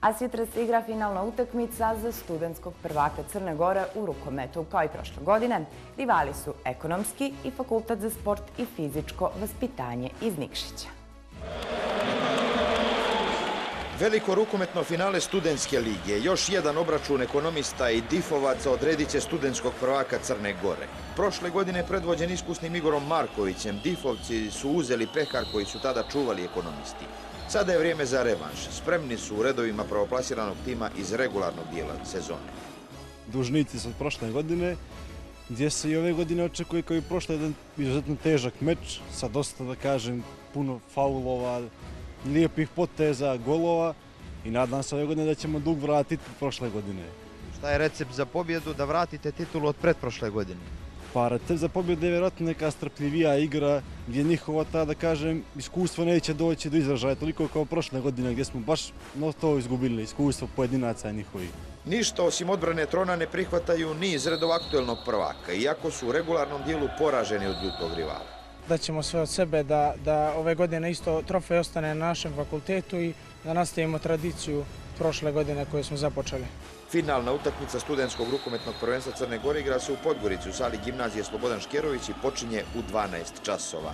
a sutra se igra finalna utakmica za studentskog prvaka Crne Gore u rukometu. Kao i prošle godine, rivali su Ekonomski i Fakultet za sport i fizičko vaspitanje iz Nikšića. Veliko rukometno finale studentske lige, još jedan obračun ekonomista i difovaca odredit će studentskog prvaka Crne Gore. Prošle godine, predvođen iskusnim Igorom Markovićem, difovci su uzeli pehar koji su tada čuvali ekonomisti. Sada je vrijeme za revanš. Spremni su u redovima prvoplasiranog tima iz regularnog dijela sezone. Dužnici su od prošle godine, gdje se i ove godine očekuje kao i prošle jedan izuzetno težak meč, sa dosta, da kažem, puno faulova, lijepih poteza, golova i nadam se ove godine da ćemo dug vratiti prošle godine. Šta je recept za pobjedu da vratite titulu od pretprošle godine? Pa recept za pobjedu je vjerojatno neka strpljivija igra gdje njihovo, da kažem, iskustvo neće doći do izražaja toliko kao prošle godine gdje smo baš to izgubili, iskustvo pojedinaca njihovih. Ništa osim odbrane trona ne prihvataju ni iz redova aktuelnog prvaka, iako su u regularnom dijelu poraženi od ljutog rivala. Daćemo sve od sebe da ove godine isto trofej ostane na našem fakultetu i da nastavimo tradiciju prošle godine koju smo započeli. Finalna utakmica studentskog rukometnog prvenstva Crne Gore igra se u Podgorici u sali gimnazije Slobodan Škerović i počinje u 12 časova.